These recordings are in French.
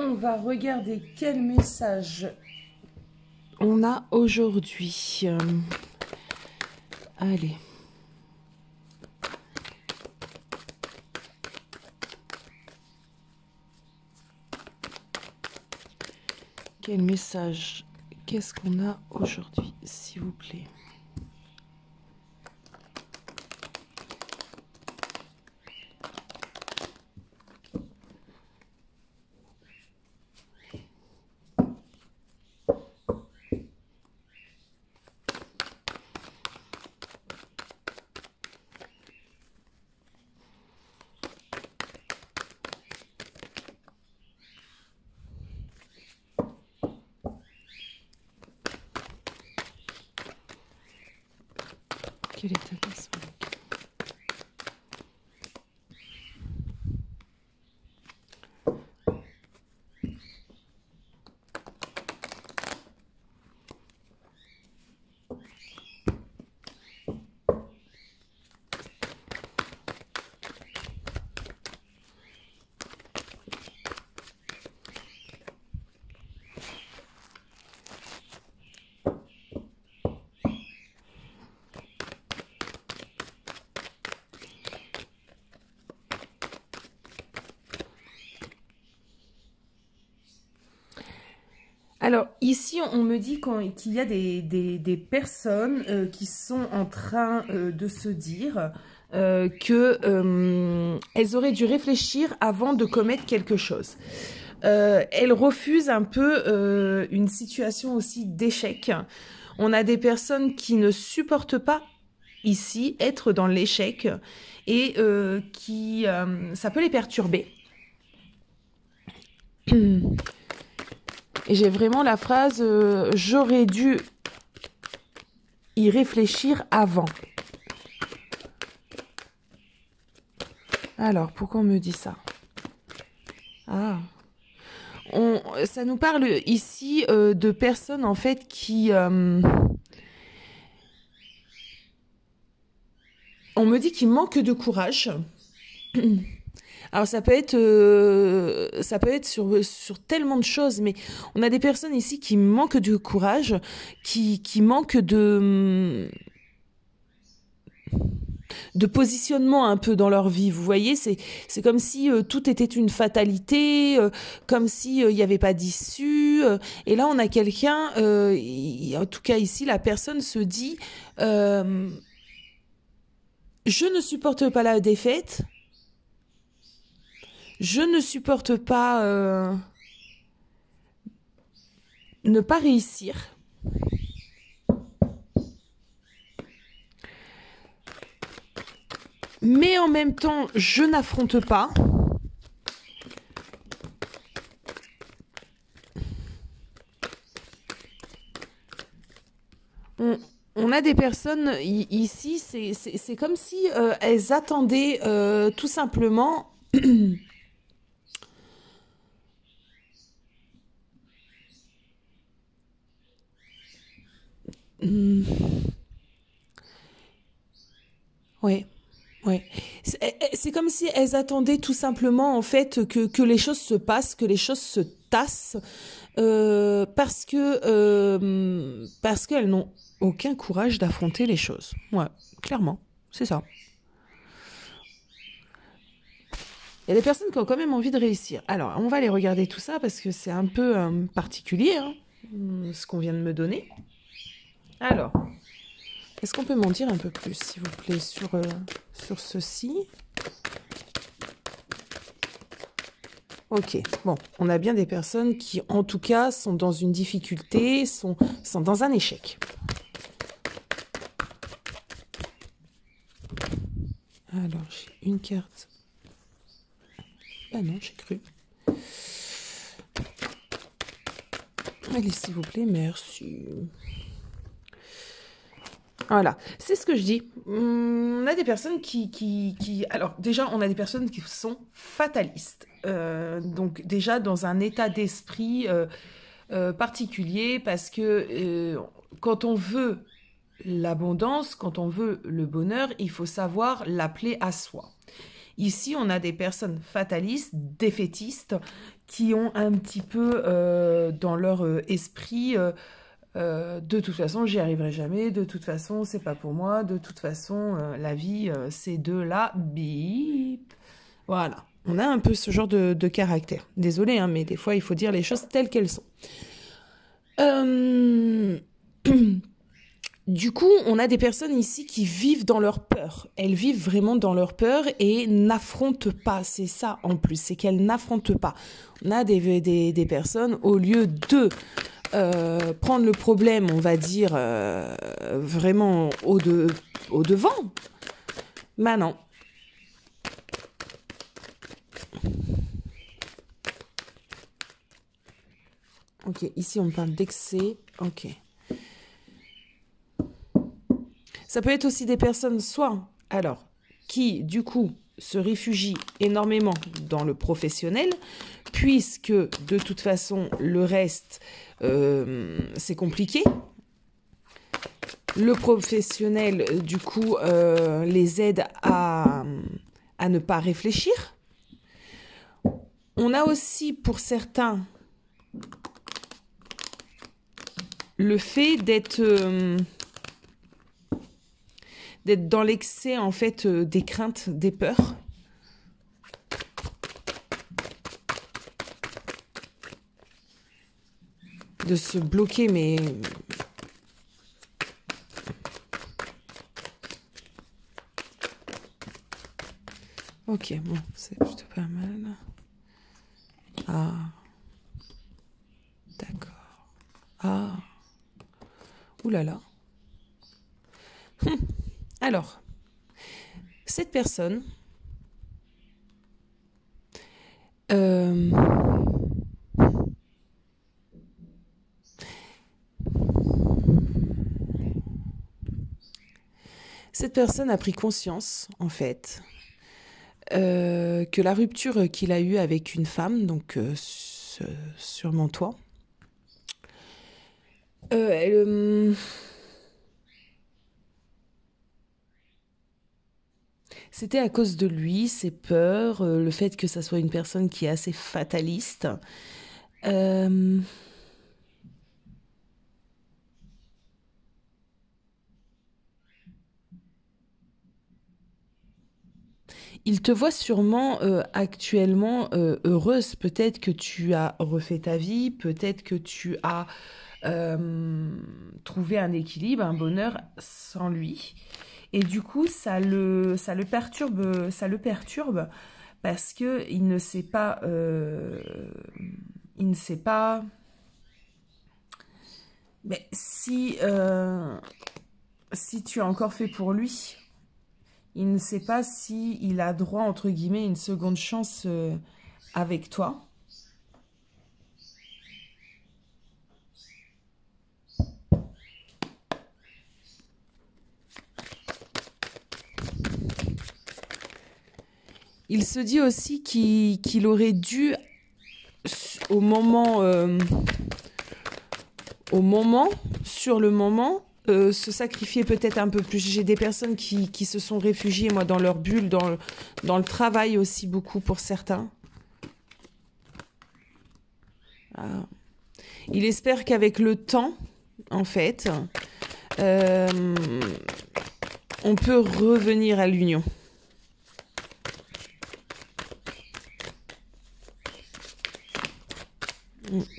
on va regarder quel message on a aujourd'hui. Allez. Quel message? Qu'est-ce qu'on a aujourd'hui, s'il vous plaît? Quel est ta personne? Alors, ici, on me dit qu'il y a des personnes qui sont en train de se dire qu'elles auraient dû réfléchir avant de commettre quelque chose. Elles refusent un peu une situation aussi d'échec. On a des personnes qui ne supportent pas ici être dans l'échec et ça peut les perturber. Et j'ai vraiment la phrase « j'aurais dû y réfléchir avant ». Alors, pourquoi on me dit ça? Ah, ça nous parle ici de personnes en fait qui... on me dit qu'ils manquent de courage. Alors ça peut être sur tellement de choses, mais on a des personnes ici qui manquent de courage, qui manquent de positionnement un peu dans leur vie. Vous voyez, c'est comme si tout était une fatalité, comme si il n'y avait pas d'issue. Et là, on a quelqu'un, en tout cas ici, la personne se dit je ne supporte pas la défaite. Je ne supporte pas ne pas réussir. Mais en même temps, je n'affronte pas. On a des personnes ici, c'est comme si elles attendaient tout simplement... Ouais, ouais. C'est comme si elles attendaient tout simplement en fait que les choses se passent, que les choses se tassent, parce qu'elles n'ont aucun courage d'affronter les choses. Ouais, clairement, c'est ça. Il y a des personnes qui ont quand même envie de réussir. Alors, on va aller regarder tout ça parce que c'est un peu particulier, hein, ce qu'on vient de me donner. Alors, est-ce qu'on peut m'en dire un peu plus, s'il vous plaît, sur ceci? Ok, bon, on a bien des personnes qui, en tout cas, sont dans une difficulté, sont dans un échec. Alors, j'ai une carte. Ah non, j'ai cru. Allez, s'il vous plaît, merci. Voilà, c'est ce que je dis. On a des personnes alors déjà, on a des personnes qui sont fatalistes. Donc déjà dans un état d'esprit particulier parce que quand on veut l'abondance, quand on veut le bonheur, il faut savoir l'appeler à soi. Ici, on a des personnes fatalistes, défaitistes, qui ont un petit peu dans leur esprit, de toute façon, j'y arriverai jamais, de toute façon, c'est pas pour moi, de toute façon, la vie, c'est de la bip. Voilà, on a un peu ce genre de caractère. Désolée, hein, mais des fois, il faut dire les choses telles qu'elles sont. Du coup, on a des personnes ici qui vivent dans leur peur. Elles vivent vraiment dans leur peur et n'affrontent pas. C'est ça en plus, c'est qu'elles n'affrontent pas. On a des personnes, au lieu de prendre le problème, on va dire, vraiment au devant, bah non. Ok, ici on parle d'excès. Ok. Ça peut être aussi des personnes, soit, alors, qui, du coup, se réfugient énormément dans le professionnel, puisque, de toute façon, le reste, c'est compliqué. Le professionnel, du coup, les aide à ne pas réfléchir. On a aussi, pour certains, le fait d'être dans l'excès, en fait, des craintes, des peurs. De se bloquer, mais... Ok, bon, c'est plutôt pas mal. Ah. D'accord. Ah. Ouh là là. Alors, cette personne... Cette personne a pris conscience, en fait, que la rupture qu'il a eue avec une femme, donc sûrement toi, c'était à cause de lui, ses peurs, le fait que ça soit une personne qui est assez fataliste. Il te voit sûrement actuellement heureuse. Peut-être que tu as refait ta vie, peut-être que tu as trouvé un équilibre, un bonheur sans lui. Et du coup, ça le perturbe parce que il ne sait pas, mais si tu as encore fait pour lui. Il ne sait pas si il a droit, entre guillemets, une seconde chance avec toi. Il se dit aussi qu'il aurait dû, au moment, sur le moment, se sacrifier peut-être un peu plus. J'ai des personnes qui se sont réfugiées, moi, dans leur bulle, dans le travail aussi, beaucoup pour certains. Ah. Il espère qu'avec le temps, en fait, on peut revenir à l'union.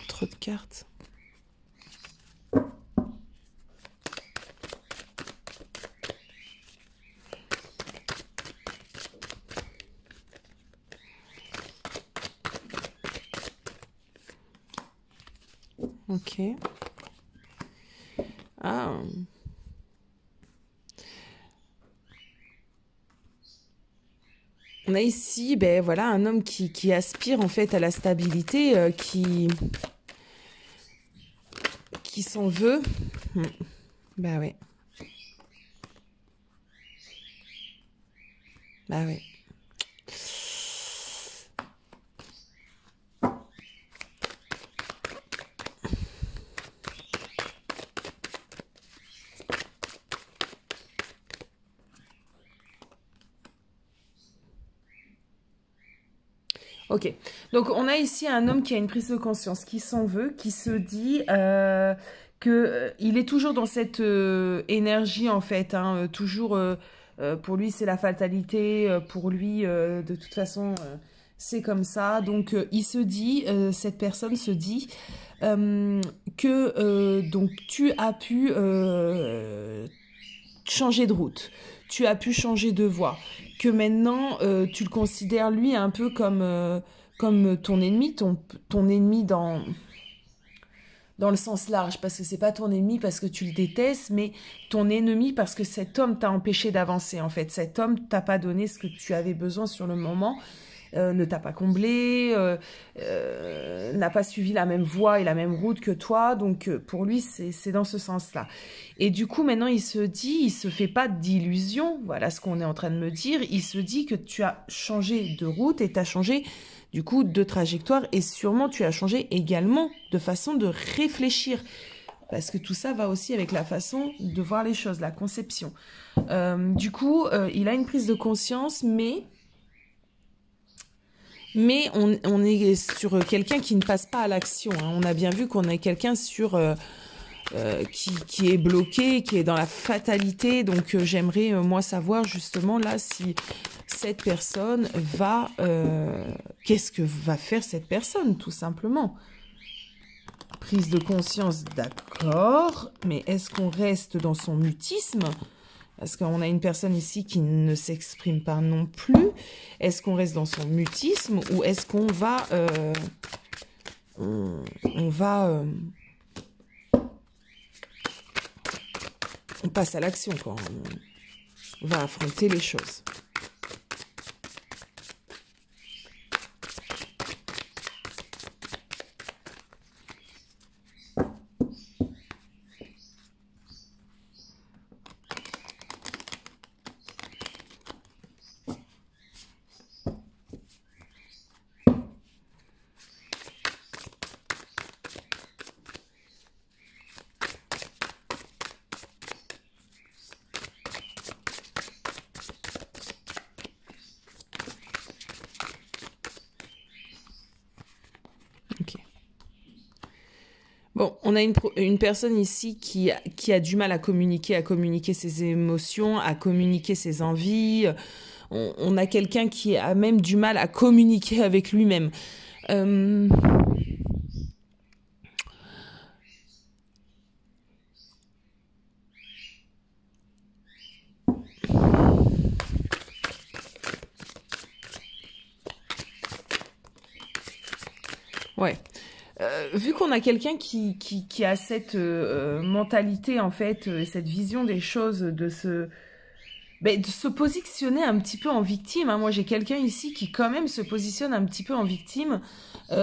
Trop de cartes. Ok. Ah. On a ici, ben voilà, un homme qui aspire en fait à la stabilité, qui s'en veut. Bah ouais. Bah ouais. Ok. Donc, on a ici un homme qui a une prise de conscience, qui s'en veut, qui se dit que il est toujours dans cette énergie, en fait. Hein, toujours, pour lui, c'est la fatalité. Pour lui, de toute façon, c'est comme ça. Donc, il se dit, cette personne se dit que donc tu as pu changer de route, tu as pu changer de voie, que maintenant tu le considères lui un peu comme ton ennemi, ton ennemi dans le sens large, parce que c'est pas ton ennemi parce que tu le détestes, mais ton ennemi parce que cet homme t'a empêché d'avancer en fait. Cet homme t'a pas donné ce que tu avais besoin sur le moment, ne t'a pas comblé, n'a pas suivi la même voie et la même route que toi. Donc pour lui, c'est dans ce sens-là. Et du coup, maintenant, il se dit, il se fait pas d'illusions. Voilà ce qu'on est en train de me dire. Il se dit que tu as changé de route et tu as changé du coup de trajectoire et sûrement tu as changé également de façon de réfléchir. Parce que tout ça va aussi avec la façon de voir les choses, la conception. Du coup, il a une prise de conscience, mais on est sur quelqu'un qui ne passe pas à l'action. Hein. On a bien vu qu'on est quelqu'un sur qui est bloqué, qui est dans la fatalité. Donc j'aimerais moi savoir justement là si cette personne va... qu'est-ce que va faire cette personne tout simplement? Prise de conscience, d'accord, mais est-ce qu'on reste dans son mutisme? Parce qu'on a une personne ici qui ne s'exprime pas non plus. Est-ce qu'on reste dans son mutisme ou est-ce qu'on va... on passe à l'action, quoi. On va affronter les choses. Bon, on a une personne ici qui a du mal à communiquer ses émotions, à communiquer ses envies. On a quelqu'un qui a même du mal à communiquer avec lui-même. Ouais. Vu qu'on a quelqu'un qui a cette mentalité, en fait, cette vision des choses, de se positionner un petit peu en victime. Hein. Moi, j'ai quelqu'un ici qui, quand même, se positionne un petit peu en victime. Il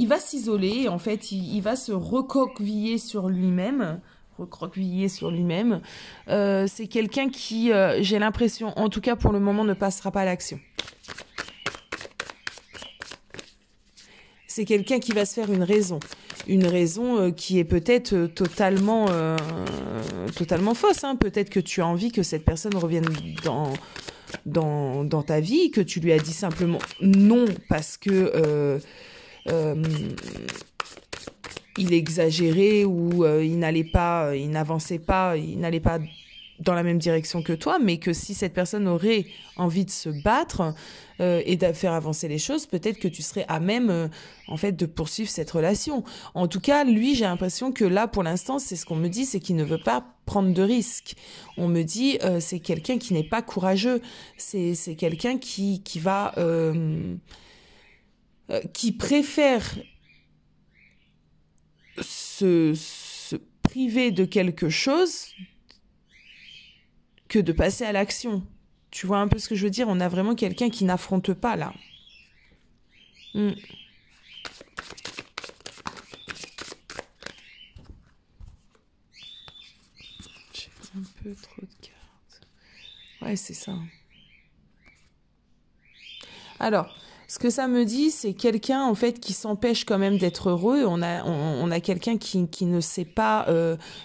va s'isoler, en fait, il va se recroqueviller sur lui-même. C'est quelqu'un qui, j'ai l'impression, en tout cas pour le moment, ne passera pas à l'action. C'est quelqu'un qui va se faire une raison qui est peut-être totalement fausse. Hein. Peut-être que tu as envie que cette personne revienne dans ta vie, que tu lui as dit simplement non parce que il exagérait ou il n'avançait pas, il n'allait pas dans la même direction que toi, mais que si cette personne aurait envie de se battre et de faire avancer les choses, peut-être que tu serais à même en fait de poursuivre cette relation. En tout cas, lui, j'ai l'impression que là, pour l'instant, c'est ce qu'on me dit, c'est qu'il ne veut pas prendre de risques. On me dit, c'est quelqu'un qui n'est pas courageux, c'est quelqu'un qui va... qui préfère se priver de quelque chose que de passer à l'action. Tu vois un peu ce que je veux dire? On a vraiment quelqu'un qui n'affronte pas, là. J'ai un peu trop de cartes. Ouais, c'est ça. Alors, Ce que ça me dit, c'est quelqu'un en fait qui s'empêche quand même d'être heureux. On a quelqu'un qui ne sait pas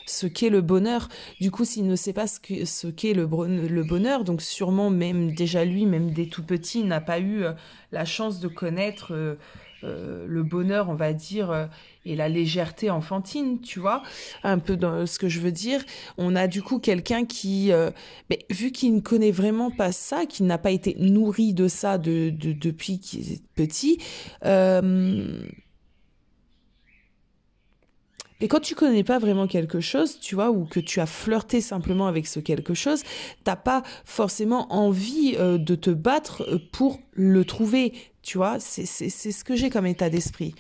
ce qu'est le bonheur. Du coup, s'il ne sait pas ce qu'est le bonheur, donc sûrement même déjà lui, même dès tout petit, n'a pas eu la chance de connaître le bonheur, on va dire, et la légèreté enfantine, tu vois, un peu dans ce que je veux dire. On a du coup quelqu'un qui, mais vu qu'il ne connaît vraiment pas ça, qu'il n'a pas été nourri de ça depuis qu'il est petit, et quand tu connais pas vraiment quelque chose, tu vois, ou que tu as flirté simplement avec ce quelque chose, t'as pas forcément envie de te battre pour le trouver, tu vois. C'est ce que j'ai comme état d'esprit.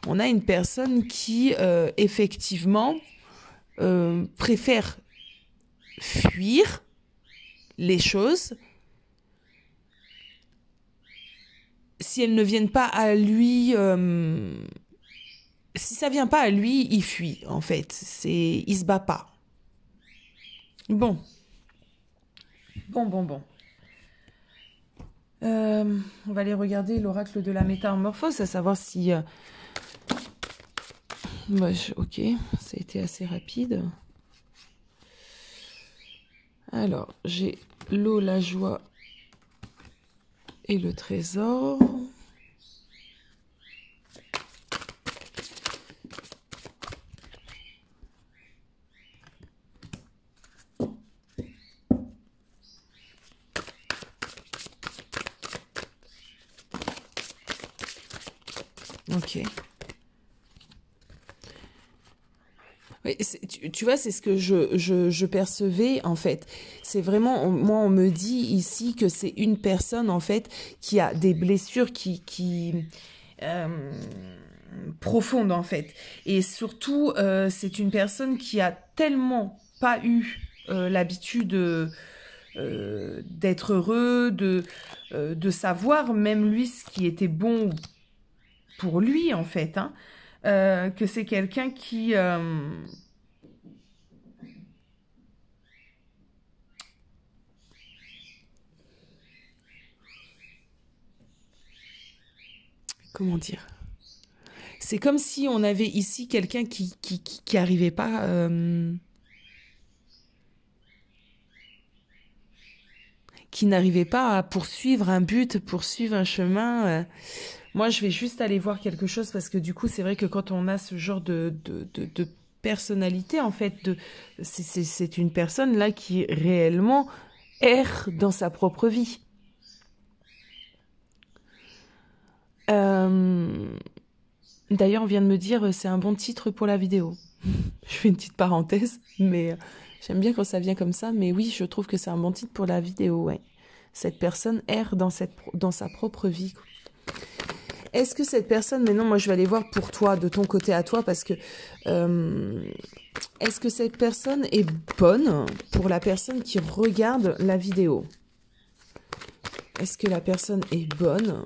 On a une personne qui, effectivement, préfère fuir les choses si elles ne viennent pas à lui. Si ça vient pas à lui, il fuit, en fait. Il se bat pas. Bon. Bon. On va aller regarder l'oracle de la métamorphose, à savoir si... ok, ça a été assez rapide. Alors, j'ai l'eau, la joie et le trésor. Ok. Oui, tu vois, c'est ce que je percevais, en fait. C'est vraiment, moi, on me dit ici que c'est une personne, en fait, qui a des blessures profondes, en fait. Et surtout, c'est une personne qui a tellement pas eu l'habitude d'être heureux, de savoir même lui ce qui était bon pour lui, en fait, hein. Que c'est quelqu'un qui... comment dire? C'est comme si on avait ici quelqu'un qui arrivait pas... qui n'arrivait pas à poursuivre un but, poursuivre un chemin. Moi, je vais juste aller voir quelque chose parce que du coup, c'est vrai que quand on a ce genre de personnalité, en fait, c'est une personne là qui réellement erre dans sa propre vie. D'ailleurs, on vient de me dire c'est un bon titre pour la vidéo. Je fais une petite parenthèse, mais j'aime bien quand ça vient comme ça. Mais oui, je trouve que c'est un bon titre pour la vidéo, ouais. Cette personne erre dans sa propre vie. Est-ce que cette personne, mais non, moi je vais aller voir pour toi, de ton côté à toi, parce que est-ce que cette personne est bonne pour la personne qui regarde la vidéo? Est-ce que la personne est bonne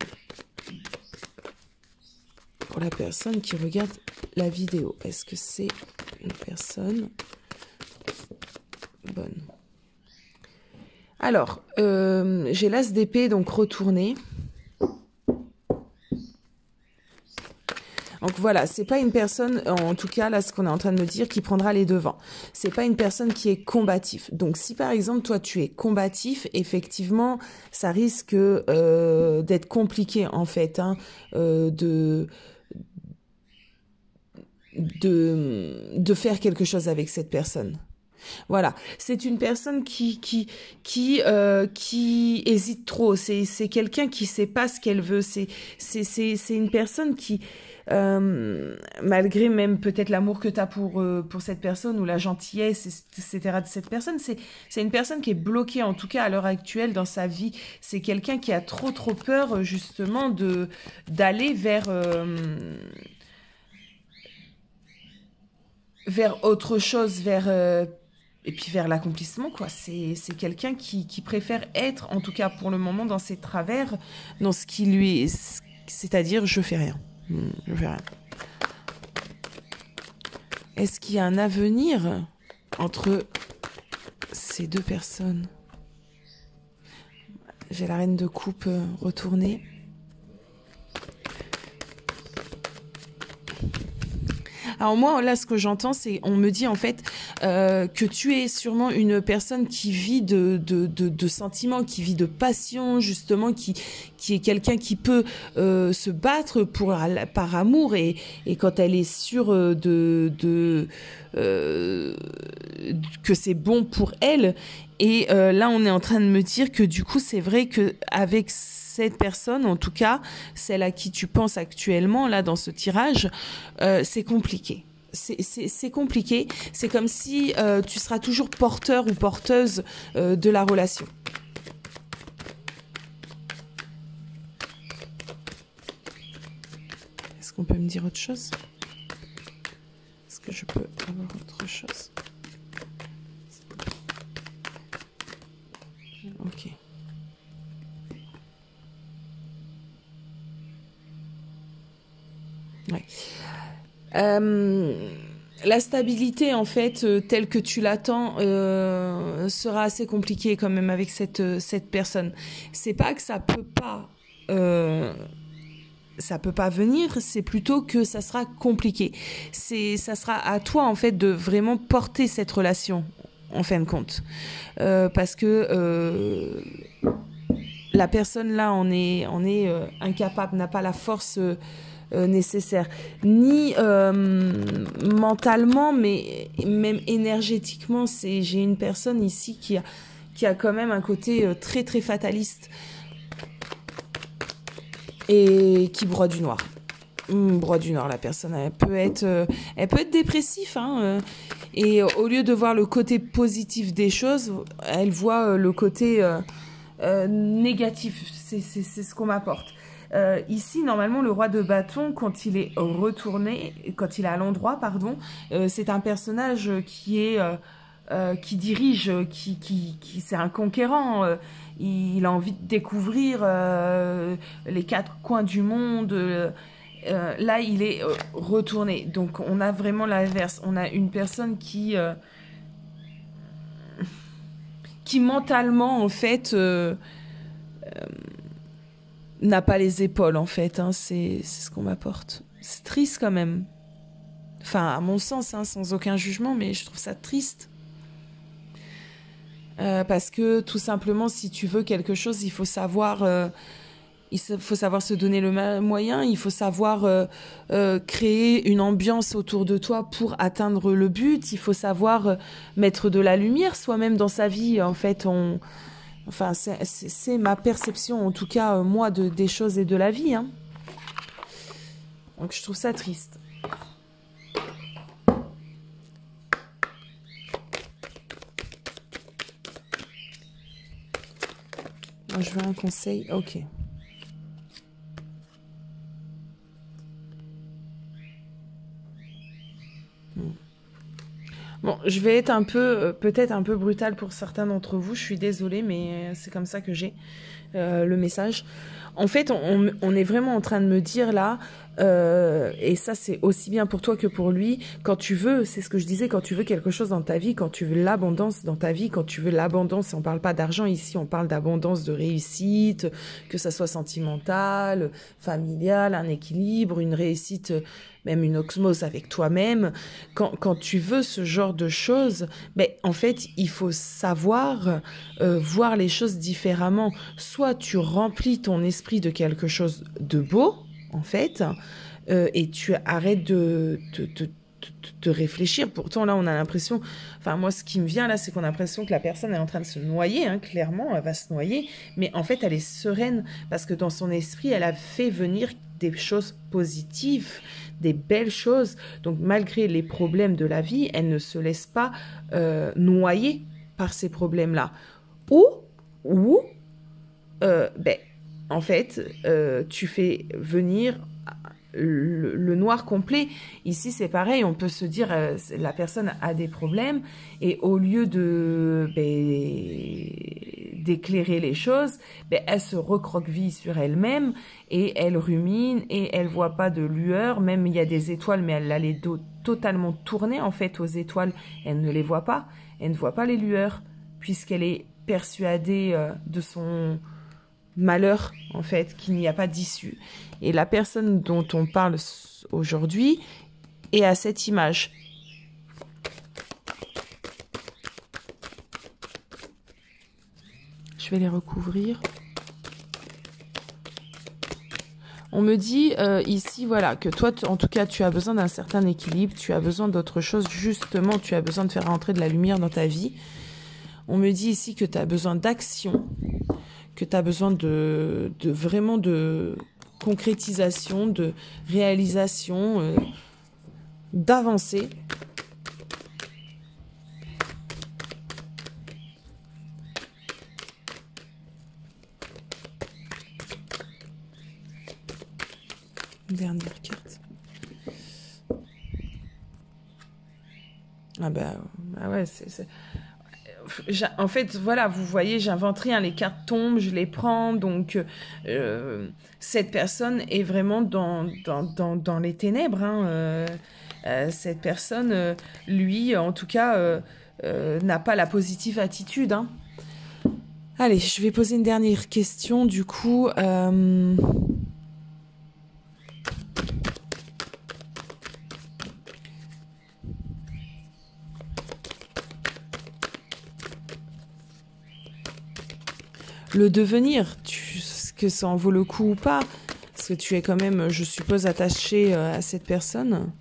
pour la personne qui regarde la vidéo? Est-ce que c'est une personne bonne? Alors, j'ai l'as d'épée, donc retourné. Donc voilà, c'est pas une personne, en tout cas là ce qu'on est en train de me dire, qui prendra les devants. C'est pas une personne qui est combatif. Donc si par exemple toi tu es combatif, effectivement ça risque d'être compliqué en fait, hein, de faire quelque chose avec cette personne. Voilà, c'est une personne qui hésite trop. C'est quelqu'un qui sait pas ce qu'elle veut. C'est une personne qui malgré même peut-être l'amour que tu as pour cette personne ou la gentillesse, etc. de cette personne, c'est une personne qui est bloquée, en tout cas à l'heure actuelle dans sa vie. C'est quelqu'un qui a trop peur justement d'aller vers autre chose, et puis vers l'accomplissement, quoi. C'est quelqu'un qui préfère être, en tout cas pour le moment, dans ses travers, dans ce qui lui est, c'est-à-dire je fais rien. Je fais rien. Est-ce qu'il y a un avenir entre ces deux personnes? J'ai la reine de coupe retournée. Alors moi, là, ce que j'entends, c'est, on me dit en fait que tu es sûrement une personne qui vit de sentiments, qui vit de passion, justement, qui est quelqu'un qui peut se battre par amour et quand elle est sûre que c'est bon pour elle. Et là, on est en train de me dire que du coup, c'est vrai que avec cette personne, en tout cas, celle à qui tu penses actuellement, là, dans ce tirage, c'est compliqué. C'est compliqué. C'est comme si tu seras toujours porteur ou porteuse de la relation. Est-ce qu'on peut me dire autre chose? Est-ce que je peux avoir autre chose? Ok. Ouais. La stabilité, en fait, telle que tu l'attends, sera assez compliquée quand même avec cette personne. C'est pas que ça peut pas venir, c'est plutôt que ça sera compliqué. Ça sera à toi, en fait, de vraiment porter cette relation, en fin de compte. Parce que la personne là en est incapable, n'a pas la force nécessaire, ni mentalement, mais même énergétiquement. J'ai une personne ici qui a quand même un côté très très fataliste et qui broie du noir. Broie du noir, la personne, elle peut être dépressive, hein, et au lieu de voir le côté positif des choses, elle voit le côté négatif. C'est ce qu'on m'apporte. Ici, normalement, le roi de bâton, quand il est retourné, quand il est à l'endroit, pardon, c'est un personnage qui dirige, c'est un conquérant. Il a envie de découvrir les quatre coins du monde. Là, il est retourné. Donc, on a vraiment l'inverse. On a une personne qui mentalement, en fait, n'a pas les épaules, en fait. Hein. C'est ce qu'on m'apporte. C'est triste quand même. Enfin, à mon sens, hein, sans aucun jugement, mais je trouve ça triste. Parce que, tout simplement, si tu veux quelque chose, il faut savoir se donner le moyen, il faut savoir créer une ambiance autour de toi pour atteindre le but, il faut savoir mettre de la lumière soi-même dans sa vie. En fait, enfin, c'est ma perception, en tout cas, moi, des choses et de la vie. Hein. Donc, je trouve ça triste. Moi, je veux un conseil. Ok. Bon, je vais être peut-être un peu brutale pour certains d'entre vous. Je suis désolée, mais c'est comme ça que j'ai le message. En fait, on est vraiment en train de me dire là, et ça c'est aussi bien pour toi que pour lui, quand tu veux, c'est ce que je disais, quand tu veux quelque chose dans ta vie, quand tu veux l'abondance dans ta vie, quand tu veux l'abondance, on parle pas d'argent ici, on parle d'abondance de réussite, que ça soit sentimental, familial, un équilibre, une réussite, même une osmose avec toi-même. Quand tu veux ce genre de choses, ben, en fait, il faut savoir voir les choses différemment. Soit tu remplis ton esprit de quelque chose de beau, en fait, et tu arrêtes de réfléchir. Pourtant, là, on a l'impression... Enfin, moi, ce qui me vient, là, c'est qu'on a l'impression que la personne est en train de se noyer, hein, clairement, elle va se noyer, mais en fait, elle est sereine, parce que dans son esprit, elle a fait venir des choses positives, des belles choses. Donc, malgré les problèmes de la vie, elle ne se laisse pas noyer par ces problèmes-là. Ben, en fait, tu fais venir le noir complet. Ici, c'est pareil, on peut se dire, la personne a des problèmes, et au lieu d'éclairer les choses, ben, elle se recroqueville sur elle-même, et elle rumine, et elle voit pas de lueur. Même il y a des étoiles, mais elle a les dos totalement tournés, en fait, aux étoiles. Elle ne les voit pas, elle ne voit pas les lueurs, puisqu'elle est persuadée de son malheur, en fait, qu'il n'y a pas d'issue. Et la personne dont on parle aujourd'hui, et à cette image. Je vais les recouvrir. On me dit ici, voilà, que toi, en tout cas, tu as besoin d'un certain équilibre, tu as besoin d'autre chose, justement, tu as besoin de faire rentrer de la lumière dans ta vie. On me dit ici que tu as besoin d'action, que tu as besoin de vraiment de concrétisation, de réalisation, d'avancer. Dernière carte. Ah bah ouais, en fait, voilà, vous voyez, j'invente rien, les cartes tombent, je les prends, donc cette personne est vraiment dans les ténèbres, hein, cette personne, lui, en tout cas, n'a pas la positive attitude, hein. Allez, je vais poser une dernière question, du coup... Le devenir, est-ce que ça en vaut le coup ou pas? Parce que tu es quand même, je suppose, attaché à cette personne.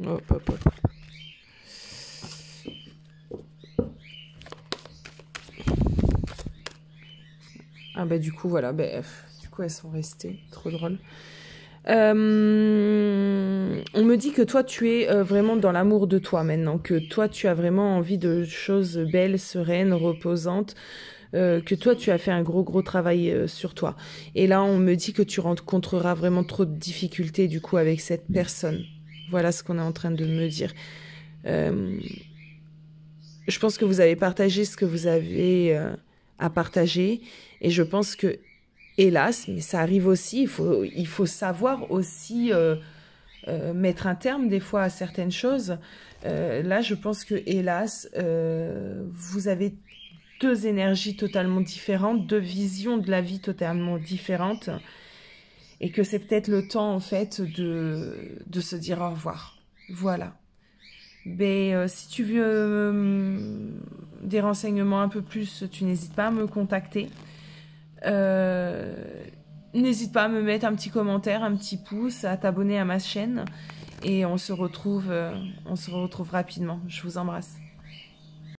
Hop, hop, hop. Ah bah du coup voilà, bah, du coup elles sont restées, trop drôle. On me dit que toi tu es vraiment dans l'amour de toi maintenant, que toi tu as vraiment envie de choses belles, sereines, reposantes, que toi tu as fait un gros travail sur toi. Et là on me dit que tu rencontreras vraiment trop de difficultés du coup avec cette personne. Voilà ce qu'on est en train de me dire. Je pense que vous avez partagé ce que vous avez à partager. Et je pense que, hélas, mais ça arrive aussi, il faut savoir aussi mettre un terme des fois à certaines choses. Là, je pense que, hélas, vous avez deux énergies totalement différentes, deux visions de la vie totalement différentes. Et que c'est peut-être le temps, en fait, de se dire au revoir. Voilà. Mais si tu veux des renseignements un peu plus, tu n'hésites pas à me contacter. N'hésite pas à me mettre un petit commentaire, un petit pouce, à t'abonner à ma chaîne. Et on se retrouve rapidement. Je vous embrasse.